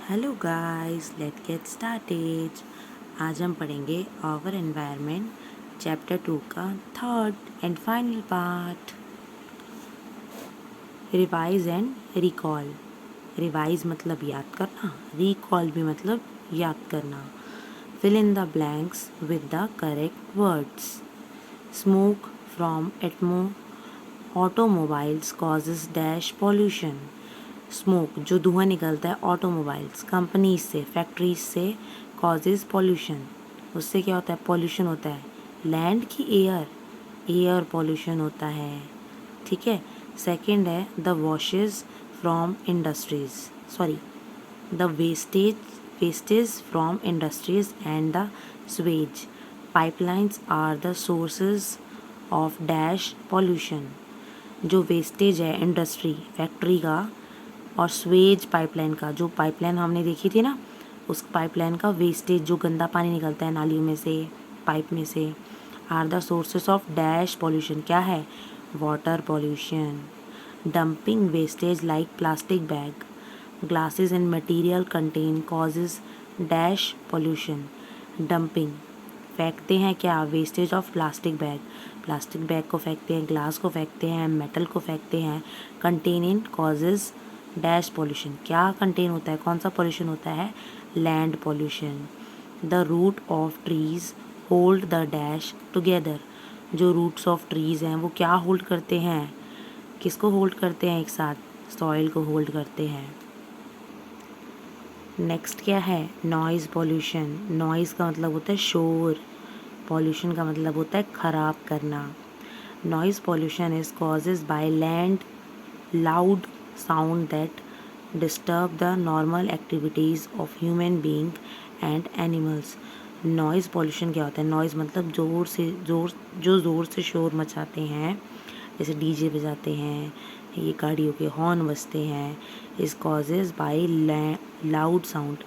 Hello guys, let get started. आज हम पढ़ेंगे आवर एनवायरनमेंट चैप्टर 2 का third and final part, revise and recall. Revise मतलब याद करना, रिकॉल भी मतलब याद करना। Fill in the blanks with the correct words. Smoke from automobiles causes dash pollution. Smoke जो धुआं निकलता है ऑटोमोबाइल्स कंपनीज से, फैक्ट्रीज से, कॉजेज पॉल्यूशन। उससे क्या होता है? पॉल्यूशन होता है। लैंड की एयर पॉल्यूशन होता है। ठीक है। सेकंड है the washes from industries, sorry the wastage from industries and the sewage pipelines are the sources of dash pollution. जो वेस्टेज है इंडस्ट्री फैक्ट्री का और स्वेज पाइपलाइन का, जो पाइपलाइन हमने देखी थी ना, उस पाइपलाइन का वेस्टेज जो गंदा पानी निकलता है नालियों में से, पाइप में से, are the sources of dash pollution. क्या है? Water pollution. Dumping wastage like plastic bag, glasses and material contain causes dash pollution. Dumping फेंकते हैं क्या? वेस्टेज ऑफ प्लास्टिक बैग को फेंकते हैं, ग्लास को फेंकते हैं, मेटल को फेंकते हैं। Contain in causes dash pollution. क्या कंटेन होता है? कौन सा पॉल्यूशन होता है? Land pollution. The root of trees hold the dash together. जो रूट्स ऑफ ट्रीज हैं वो क्या होल्ड करते हैं? किसको होल्ड करते हैं एक साथ? सॉइल को होल्ड करते हैं। नेक्स्ट क्या है? Noise pollution. नॉइज़ का मतलब होता है शोर, पॉल्यूशन का मतलब होता है खराब करना। Noise pollution is causes by land loud sound that disturb the normal activities of human being and animals। Noise pollution क्या होता है? नॉइज़ मतलब ज़ोर से शोर मचाते हैं, जैसे डीजे बजाते हैं, ये गाड़ियों के हॉर्न बजते हैं। इस कॉजेज बाय लाउड साउंड।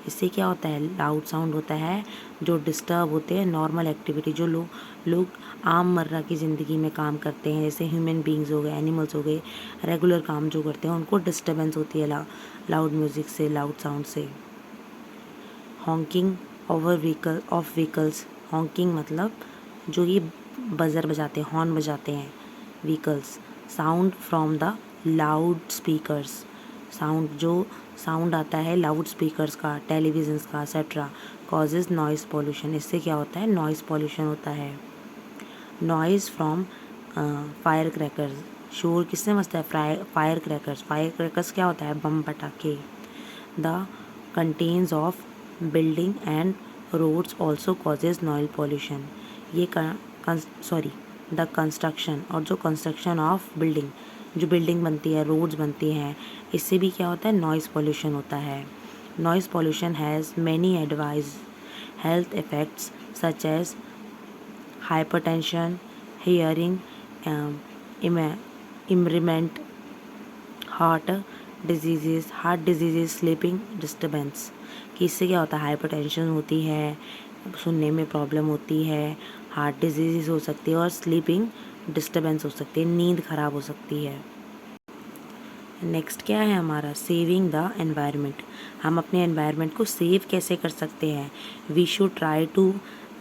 इससे क्या होता है? लाउड साउंड होता है जो डिस्टर्ब होते हैं नॉर्मल एक्टिविटी, जो लोग आम मर्रा की ज़िंदगी में काम करते हैं, जैसे ह्यूमन बींग्स हो गए, एनिमल्स हो गए, रेगुलर काम जो करते हैं उनको डिस्टर्बेंस होती है लाउड म्यूज़िक से, लाउड साउंड से। Honking of vehicles. हॉन्किंग मतलब जो ये बजर बजाते हैं, हॉर्न बजाते हैं vehicles. Sound from the loud speakers. Sound आता है लाउड स्पीकर्स का, टेलीविजन्स का, एक्सेट्रा। Causes noise pollution. इससे क्या होता है? नॉइज़ पॉल्यूशन होता है। Noise from fire crackers. शोर किससे मचता है? फायर क्रैकर्स क्या होता है? बम पटाखे। The contents of building and roads also causes noise pollution. ये द कंस्ट्रक्शन, और जो कंस्ट्रक्शन ऑफ बिल्डिंग, जो बिल्डिंग बनती है, रोड्स बनती हैं, इससे भी क्या होता है? नॉइज़ पॉल्यूशन होता है। Noise pollution has many adverse health effects such as hypertension, hearing impairment, heart diseases, sleeping disturbance. कि इससे क्या होता है? हाइपरटेंशन होती है, सुनने में प्रॉब्लम होती है, हार्ट डिजीज़ हो सकती है और स्लीपिंग डिस्टर्बेंस हो सकती है, नींद खराब हो सकती है। नेक्स्ट क्या है हमारा? Saving the environment. हम अपने एनवायरनमेंट को सेव कैसे कर सकते हैं? We should try to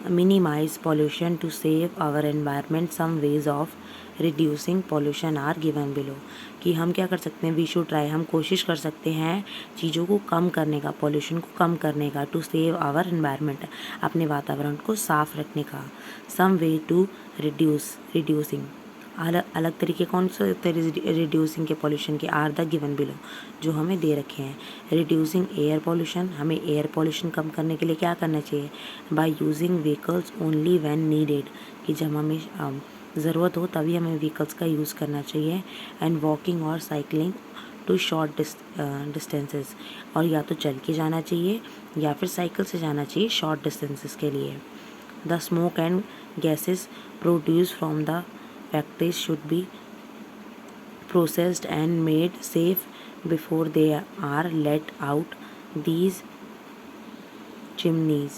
minimize pollution to save our environment. Some ways of reducing pollution are given below. कि हम क्या कर सकते हैं? वी शुड ट्राई, हम कोशिश कर सकते हैं चीज़ों को कम करने का, पॉल्यूशन को कम करने का। टू सेव आवर एनवायरनमेंट, अपने वातावरण को साफ रखने का। सम वे टू रिड्यूसिंग, अलग अलग तरीके, कौन से रिड्यूसिंग के पॉल्यूशन के आर द गिवन बिलो, जो हमें दे रखे हैं। रिड्यूसिंग एयर पॉल्यूशन, हमें एयर पॉल्यूशन कम करने के लिए क्या करना चाहिए? By using vehicles only when needed, कि जब हमें ज़रूरत हो तभी हमें व्हीकल्स का यूज़ करना चाहिए। एंड वॉकिंग और साइकिलिंग टू शॉर्ट डिस्टेंसेस, और या तो चल के जाना चाहिए या फिर साइकिल से जाना चाहिए शॉर्ट डिस्टेंसेस के लिए। The smoke and gases produce from the factories should be processed and made safe before they are let out these chimneys।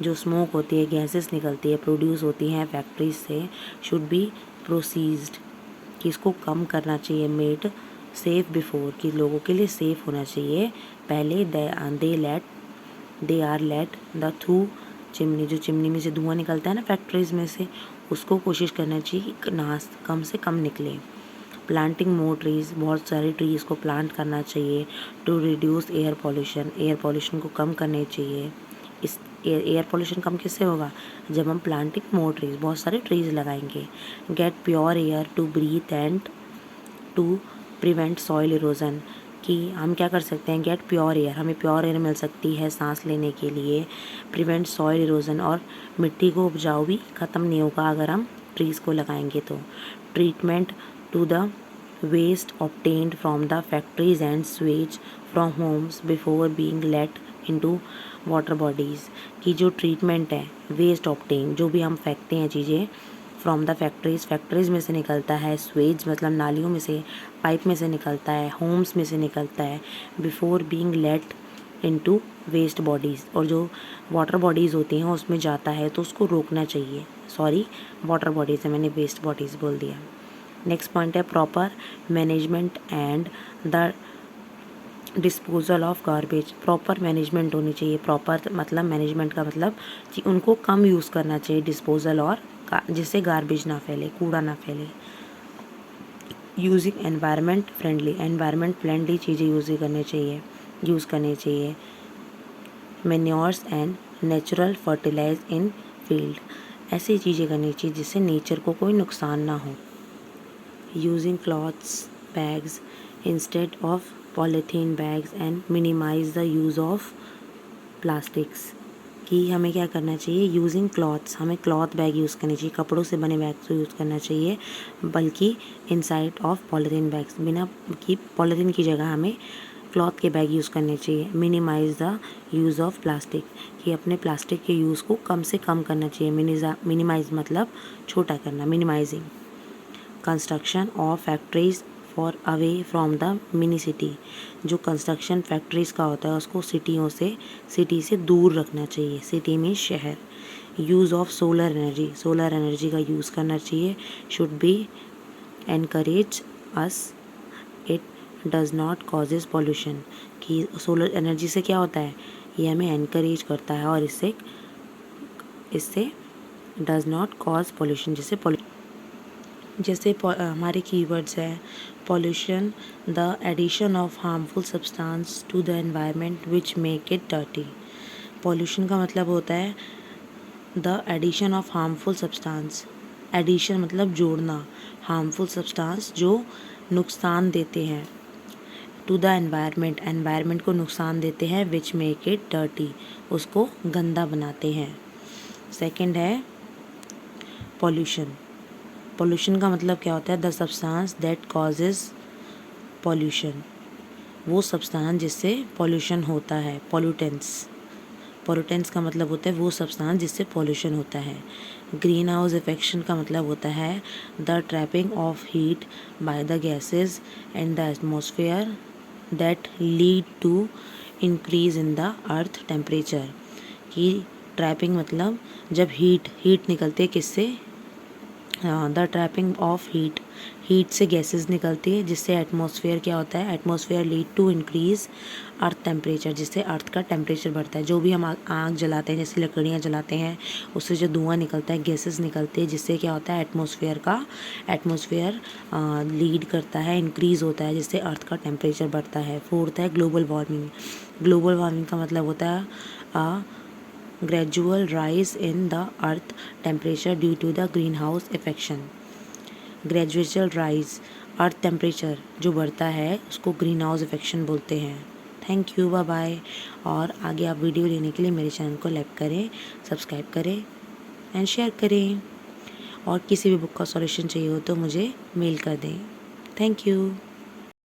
जो स्मोक होती है, गैसेस निकलती है, प्रोड्यूस होती हैं फैक्ट्रीज से, शुड बी प्रोसीज्ड, कि इसको कम करना चाहिए, मेड सेफ बिफोर, कि लोगों के लिए सेफ होना चाहिए पहले। They are let the through chimney, जो चिमनी में से धुआं निकलता है ना फैक्ट्रीज में से, उसको कोशिश करना चाहिए कि कम से कम निकले। प्लांटिंग मोर ट्रीज़, बहुत सारे ट्रीज़ को प्लांट करना चाहिए। To reduce air pollution, air pollution को कम करने चाहिए। इस एयर पॉल्यूशन कम किससे होगा? जब हम प्लांटिंग मोर ट्रीज़, बहुत सारे ट्रीज़ लगाएंगे। Get pure air to breathe and to prevent soil erosion, कि हम क्या कर सकते हैं? गेट प्योर एयर, हमें प्योर एयर मिल सकती है सांस लेने के लिए। प्रिवेंट सॉइल इरोजन, और मिट्टी को उपजाऊ भी ख़त्म नहीं होगा अगर हम ट्रीज़ को लगाएंगे तो। Treatment to the waste obtained from the factories and sewage from homes before being let into water bodies, की जो ट्रीटमेंट है वेस्ट ऑब्टेन, जो भी हम फेंकते हैं चीज़ें फ्रॉम द फैक्ट्रीज़ में से निकलता है। स्वेज मतलब नालियों में से, पाइप में से निकलता है, होम्स में से निकलता है। Before being let into waste bodies, और जो वाटर बॉडीज़ होती हैं उसमें जाता है तो उसको रोकना चाहिए। सॉरी, वाटर बॉडीज़ है, मैंने वेस्ट बॉडीज़ बोल दिया। नेक्स्ट पॉइंट है proper management and the disposal of garbage. Proper management होनी चाहिए। प्रॉपर मतलब मैनेजमेंट का मतलब कि उनको कम यूज़ करना चाहिए, डिस्पोजल, और जिससे गार्बेज ना फैले, कूड़ा ना फैले। यूजिंग एनवायरनमेंट फ्रेंडली चीज़ें यूज़ करनी चाहिए। Manures and natural fertilize in field, ऐसी चीज़ें करनी चाहिए जिससे नेचर को कोई नुकसान ना हो। Using clothes bags instead of polythene bags and minimize the use of plastics, कि हमें क्या करना चाहिए? यूजिंग क्लॉथ्स, हमें क्लॉथ बैग यूज़ करनी चाहिए, कपड़ों से बने बैग को यूज़ करना चाहिए, बल्कि इनसाइड ऑफ पॉलीथीन बैग्स, बिना कि पॉलीथीन की जगह हमें क्लॉथ के बैग यूज़ करने चाहिए। Minimize the use of plastic, कि अपने प्लास्टिक के यूज़ को कम से कम करना चाहिए। मिनिमाइज मतलब छोटा करना, minimizing. Construction of factories far away from the mini city, जो कंस्ट्रक्शन फैक्ट्रीज़ का होता है उसको सिटी से दूर रखना चाहिए। सिटी में शहर। यूज़ ऑफ सोलर एनर्जी का यूज़ करना चाहिए। Should be encourage us, it does not causes pollution, कि सोलर एनर्जी से क्या होता है? ये हमें एनकरेज करता है, और इससे डज़ नॉट कॉज पॉल्यूशन, जैसे हमारे कीवर्ड्स हैं pollution, the addition of harmful substance to the environment which make it dirty. Pollution का मतलब होता है the addition of harmful substance, addition मतलब जोड़ना, हार्मफुल सब्सटेंस जो नुकसान देते हैं, टू द एनवायरनमेंट को नुकसान देते हैं, विच मेक इट डर्टी, उसको गंदा बनाते हैं। सेकंड है पॉल्यूशन का मतलब क्या होता है? The substance that causes pollution, वो सब्सटेंस जिससे पॉल्यूशन होता है। पॉल्यूटेंट्स का मतलब होता है वो सब्सटेंस जिससे पॉल्यूशन होता है। ग्रीन हाउस इफेक्शन का मतलब होता है the trapping of heat by the gases and the atmosphere that lead to increase in the earth temperature, कि ट्रैपिंग मतलब जब हीट निकलती है किससे? द ट्रैपिंग ऑफ हीट से गैसेस निकलती है, जिससे एटमॉस्फेयर क्या होता है? Atmosphere lead to increase earth temperature, जिससे अर्थ का टेम्परेचर बढ़ता है। जो भी हम आग जलाते हैं, जैसे लकड़ियाँ जलाते हैं, उससे जो धुआं निकलता है, गैसेस निकलती है, जिससे क्या होता है? एटमॉस्फेयर लीड करता है, इंक्रीज़ होता है, जिससे अर्थ का टेम्परेचर बढ़ता है। फोर्थ है ग्लोबल वार्मिंग का मतलब होता है gradual rise in the earth temperature due to the greenhouse effect। Gradual rise earth temperature जो बढ़ता है उसको ग्रीन हाउस इफेक्शन बोलते हैं। Thank you, bye bye. और आगे आप वीडियो लेने के लिए मेरे चैनल को लाइक करें, सब्सक्राइब करें एंड शेयर करें, और किसी भी बुक का सॉल्यूशन चाहिए हो तो मुझे मेल कर दें। Thank you.